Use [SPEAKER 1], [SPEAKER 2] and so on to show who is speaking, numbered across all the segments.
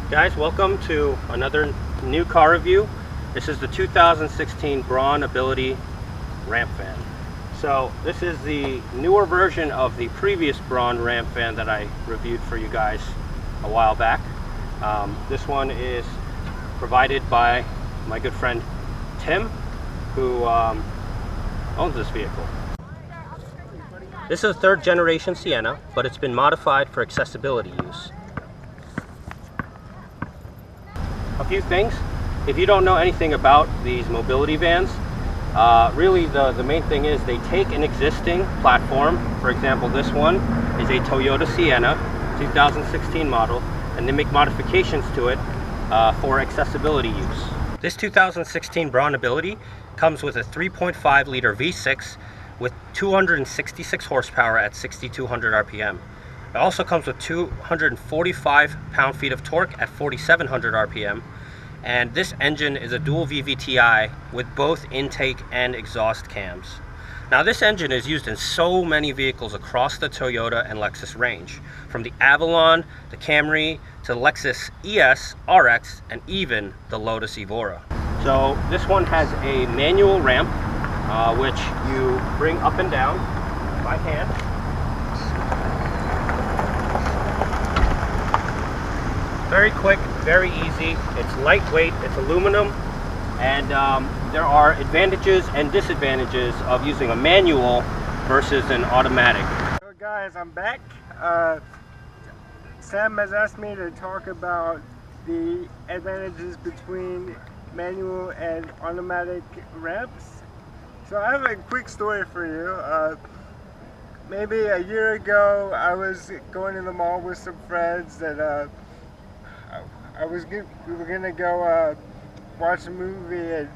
[SPEAKER 1] Guys, welcome to another new car review. This is the 2016 BraunAbility ramp van. So this is the newer version of the previous Braun ramp van that I reviewed for you guys a while back. This one is provided by my good friend Tim, who owns this vehicle. This is a third generation Sienna, but it's been modified for accessibility use. A few things. If you don't know anything about these mobility vans, really the main thing is they take an existing platform. For example, this one is a Toyota Sienna 2016 model, and they make modifications to it for accessibility use. This 2016 BraunAbility comes with a 3.5 liter V6 with 266 horsepower at 6,200 RPM. It also comes with 245 pound-feet of torque at 4,700 RPM, and this engine is a dual VVTi with both intake and exhaust cams. Now this engine is used in so many vehicles across the Toyota and Lexus range, from the Avalon, the Camry, to the Lexus ES, RX, and even the Lotus Evora. So this one has a manual ramp, which you bring up and down by hand. Very quick, very easy. It's lightweight, it's aluminum, and there are advantages and disadvantages of using a manual versus an automatic.
[SPEAKER 2] So guys, I'm back. Sam has asked me to talk about the advantages between manual and automatic ramps. So I have a quick story for you. Maybe a year ago, I was going to the mall with some friends, and we were gonna go watch a movie, and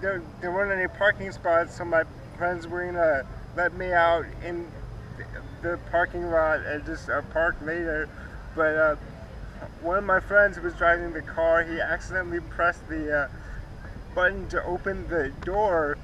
[SPEAKER 2] there weren't any parking spots, so my friends were gonna let me out in the parking lot and just park later. But one of my friends who was driving the car, he accidentally pressed the button to open the door,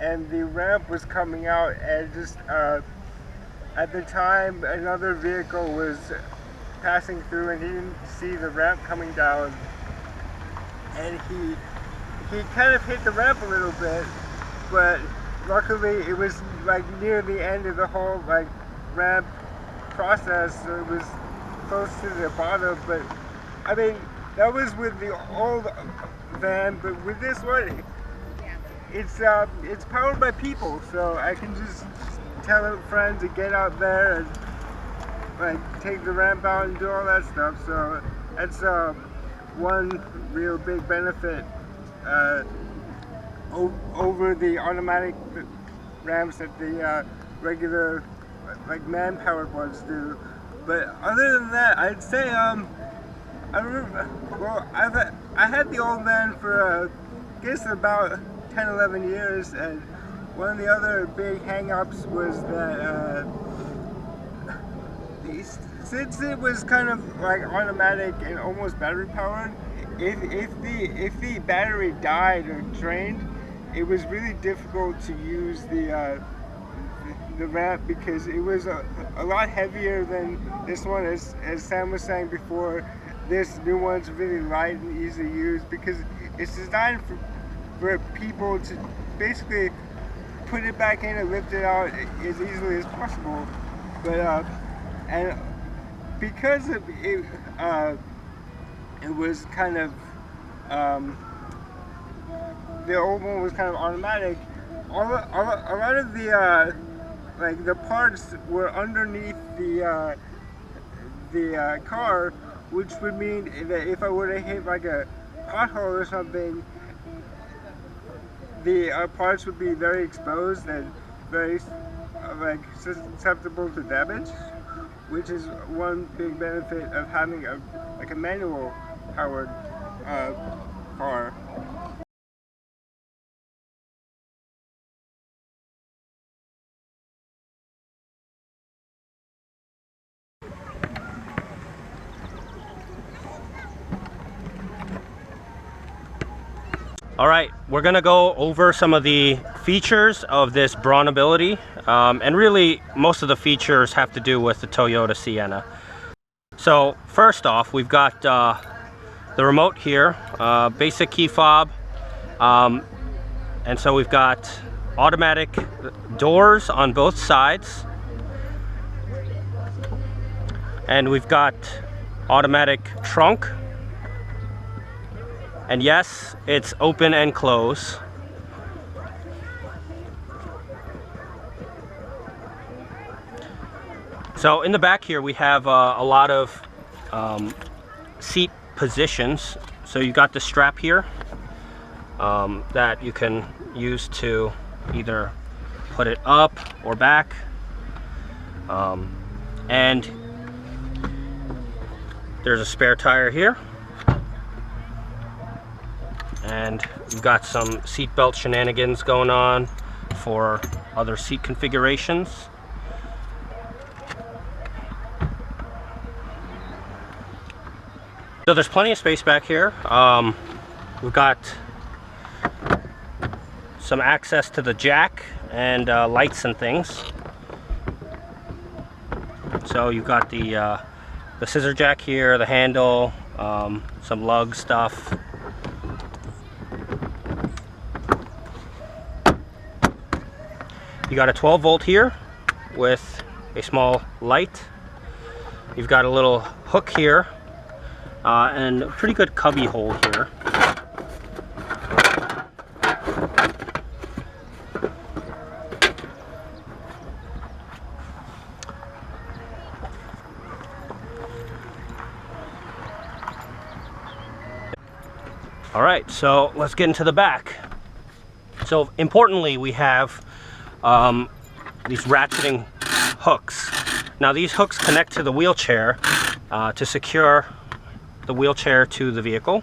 [SPEAKER 2] and the ramp was coming out, and just at the time another vehicle was passing through, and he didn't see the ramp coming down, and he kind of hit the ramp a little bit, but luckily it was like near the end of the whole like ramp process, so it was close to the bottom. But I mean, that was with the old van, but with this one, it's powered by people, so I can just tell a friend to get out there and like take the ramp out and do all that stuff. So that's one real big benefit over the automatic ramps that the regular like man-powered ones do. But other than that, I'd say I had the old van for I guess about 10-11 years, and one of the other big hang-ups was that since it was kind of like automatic and almost battery powered, if the battery died or drained, it was really difficult to use the ramp, because it was a lot heavier than this one. As Sam was saying before, this new one's really light and easy to use because it's designed for people to basically put it back in and lift it out as easily as possible. But and because of it, it was kind of the old one was kind of automatic. A lot of the like the parts were underneath the car, which would mean that if I were to hit like a pothole or something, the parts would be very exposed and very like susceptible to damage, which is one big benefit of having a manual powered car.
[SPEAKER 1] All right, we're gonna go over some of the features of this BraunAbility, and really most of the features have to do with the Toyota Sienna. So first off, we've got the remote here, basic key fob, and so we've got automatic doors on both sides, and we've got automatic trunk, and yes, it's open and close. So in the back here we have a lot of seat positions. So you got the strap here that you can use to either put it up or back, and there's a spare tire here, and you've got some seatbelt shenanigans going on for other seat configurations. So there's plenty of space back here. We've got some access to the jack and lights and things. So you've got the scissor jack here, the handle, some lug stuff. You got a 12 volt here with a small light. You've got a little hook here. And a pretty good cubby hole here. All right, so let's get into the back. So importantly, we have these ratcheting hooks. Now these hooks connect to the wheelchair to secure the wheelchair to the vehicle.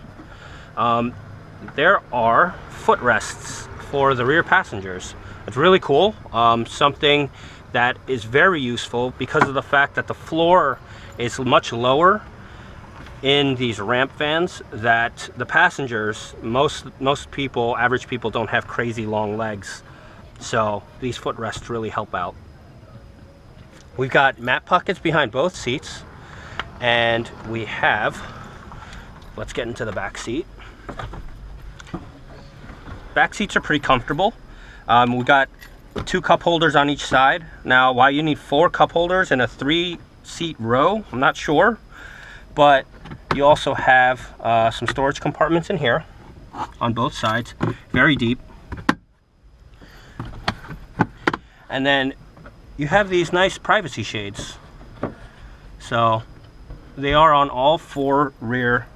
[SPEAKER 1] There are footrests for the rear passengers. It's really cool. Something that is very useful because of the fact that the floor is much lower in these ramp vans, that the passengers, most people, average people, don't have crazy long legs. So these footrests really help out. We've got mat pockets behind both seats, and we have, let's get into the back seat. Back seats are pretty comfortable. We got 2 cup holders on each side. Now, why you need 4 cup holders in a 3-seat row, I'm not sure. But you also have some storage compartments in here on both sides, very deep. And then you have these nice privacy shades. So they are on all 4 rear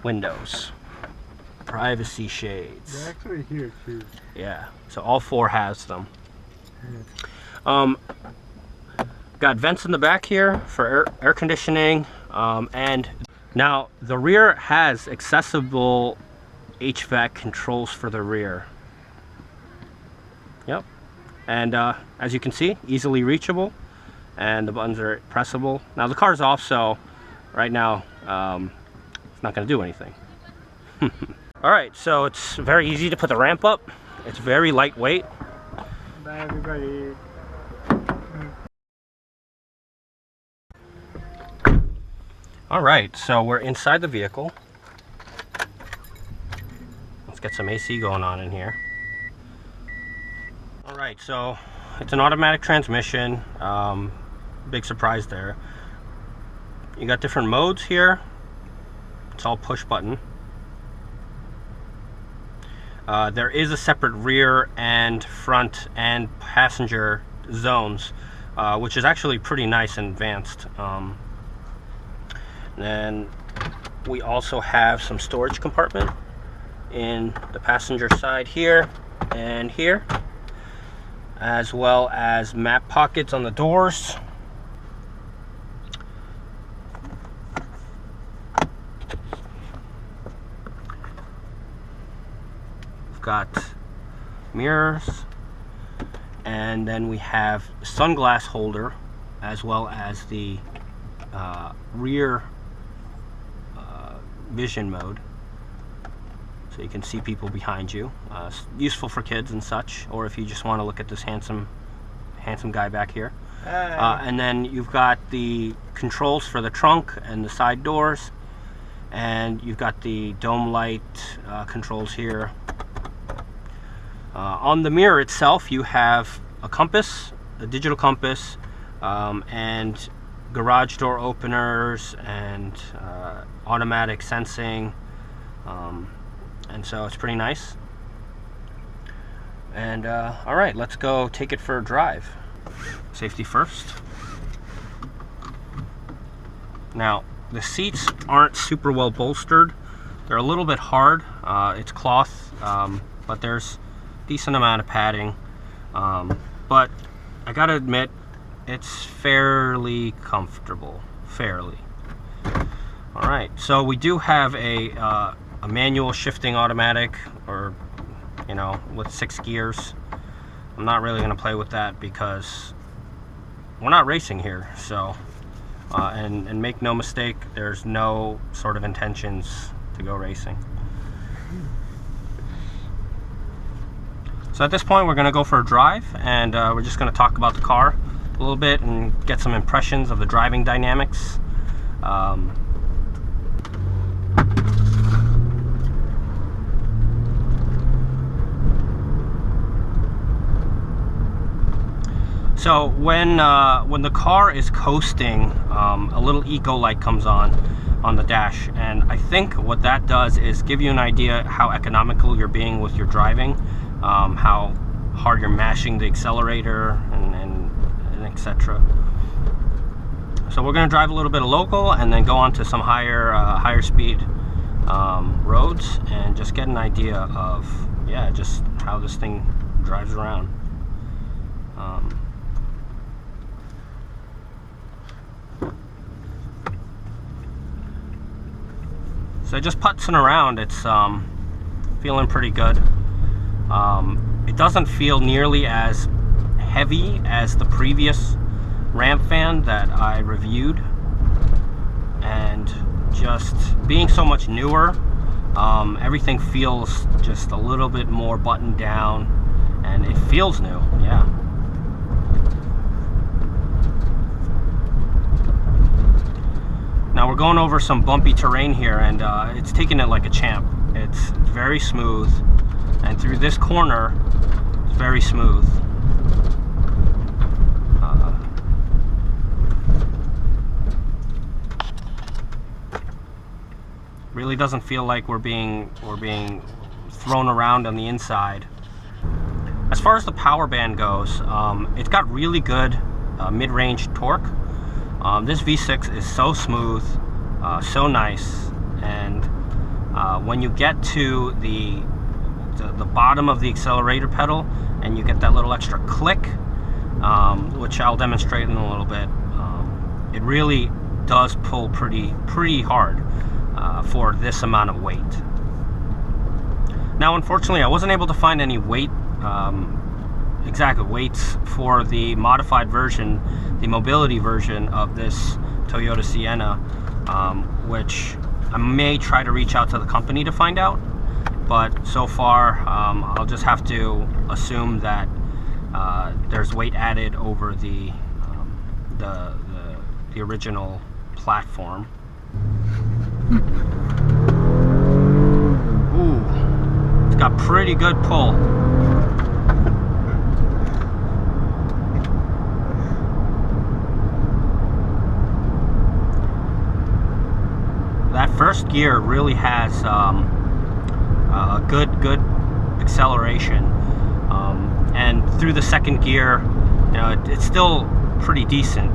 [SPEAKER 1] windows. Privacy shades.
[SPEAKER 2] They're actually here too.
[SPEAKER 1] Yeah, so all 4 has them. Got vents in the back here for air conditioning, and now the rear has accessible HVAC controls for the rear. Yep, and as you can see, easily reachable, and the buttons are pressable. Now the car's off, so right now it's not going to do anything. All right, so it's very easy to put the ramp up. It's very lightweight.
[SPEAKER 2] Bye everybody.
[SPEAKER 1] All right, so we're inside the vehicle. Let's get some AC going on in here. All right, so it's an automatic transmission. Big surprise there. You got different modes here. It's all push button. There is a separate rear and front and passenger zones, which is actually pretty nice and advanced. Then we also have some storage compartment in the passenger side here and here, as well as map pockets on the doors. We've got mirrors, and then we have sunglass holder, as well as the rear vision mode, so you can see people behind you. Useful for kids and such, or if you just want to look at this handsome guy back here. And then you've got the controls for the trunk and the side doors, and you've got the dome light controls here. On the mirror itself, you have a compass, a digital compass, and garage door openers and automatic sensing, and so it's pretty nice. And all right, let's go take it for a drive. Safety first. Now, the seats aren't super well bolstered. They're a little bit hard. It's cloth, but there's a decent amount of padding. But I gotta admit, it's fairly comfortable. Fairly. All right, so we do have a manual shifting automatic, or with 6 gears. I'm not really gonna play with that because we're not racing here. So, and make no mistake, there's no sort of intentions to go racing. So at this point, we're gonna go for a drive, and we're just gonna talk about the car a little bit and get some impressions of the driving dynamics. So when the car is coasting, a little eco light comes on the dash, and I think what that does is give you an idea how economical you're being with your driving, how hard you're mashing the accelerator, and etc. So we're going to drive a little bit of local and then go on to some higher speed roads and just get an idea of just how this thing drives around. So just putzing around, it's feeling pretty good. It doesn't feel nearly as heavy as the previous ramp fan that I reviewed, and just being so much newer, everything feels just a little bit more buttoned down, and it feels new. Yeah. Now we're going over some bumpy terrain here, and it's taking it like a champ. It's very smooth, and through this corner, it's very smooth. Really doesn't feel like we're being thrown around on the inside. As far as the power band goes, it's got really good mid-range torque. This V6 is so smooth, so nice, and when you get to the bottom of the accelerator pedal and you get that little extra click, which I'll demonstrate in a little bit, it really does pull pretty hard for this amount of weight. Now, unfortunately, I wasn't able to find any exact weights for the modified version, the mobility version of this Toyota Sienna, which I may try to reach out to the company to find out, but so far I'll just have to assume that there's weight added over the original platform. Ooh, it's got pretty good pull. That first gear really has a good acceleration, and through the second gear, it's still pretty decent.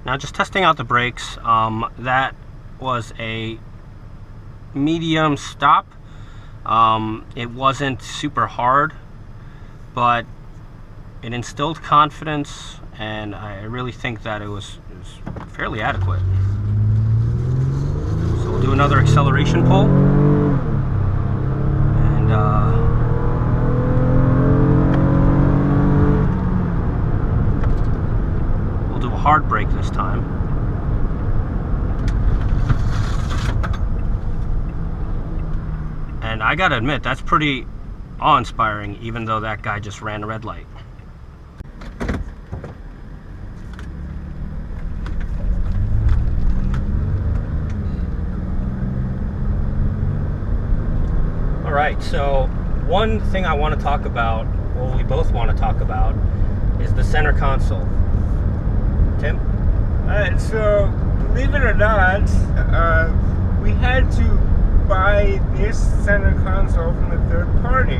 [SPEAKER 1] Now, just testing out the brakes, that was a medium stop. It wasn't super hard, but it instilled confidence, and I really think that it was fairly adequate. So we'll do another acceleration pull, and we'll do a hard brake this time. And I gotta admit, that's pretty awe-inspiring, even though that guy just ran a red light. All right, so one thing I want to talk about, well, we both want to talk about, is the center console. Tim?
[SPEAKER 2] Alright, so believe it or not, we had to buy this center console from a third party.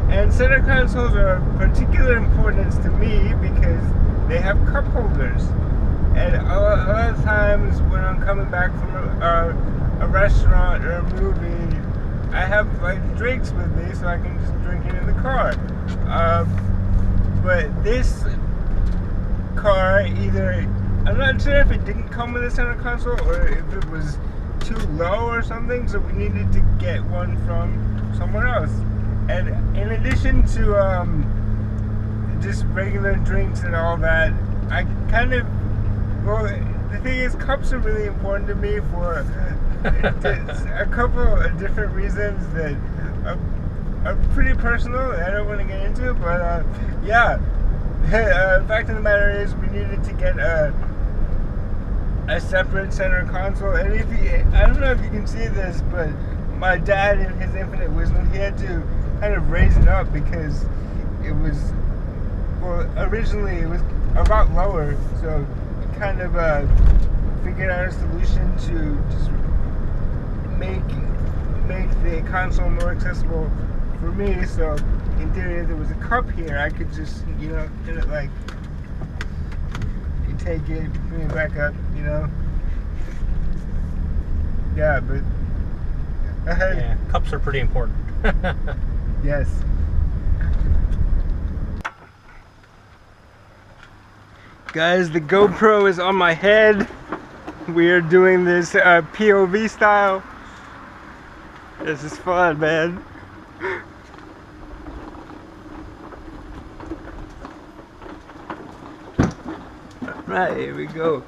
[SPEAKER 2] And center consoles are of particular importance to me because they have cup holders. And a lot of times when I'm coming back from a restaurant or a movie, I have like drinks with me so I can just drink it in the car. But this car, I'm not sure if it didn't come with a center console or if it was too low or something, so we needed to get one from somewhere else. And in addition to just regular drinks and all that, the thing is, cups are really important to me for a couple of different reasons that are pretty personal and I don't want to get into, but yeah. The fact of the matter is, we needed to get a separate center console, and I don't know if you can see this, but my dad, in his infinite wisdom, he had to kind of raise it up because it was, well, originally it was a lot lower, so we kind of figured out a solution to just make the console more accessible for me. So in theory, if there was a cup here, I could just, hit it like, you take it, bring it back up, Yeah, but...
[SPEAKER 1] yeah, cups are pretty important.
[SPEAKER 2] Yes. Guys, the GoPro is on my head. We are doing this POV style. This is fun, man. Right, here we go.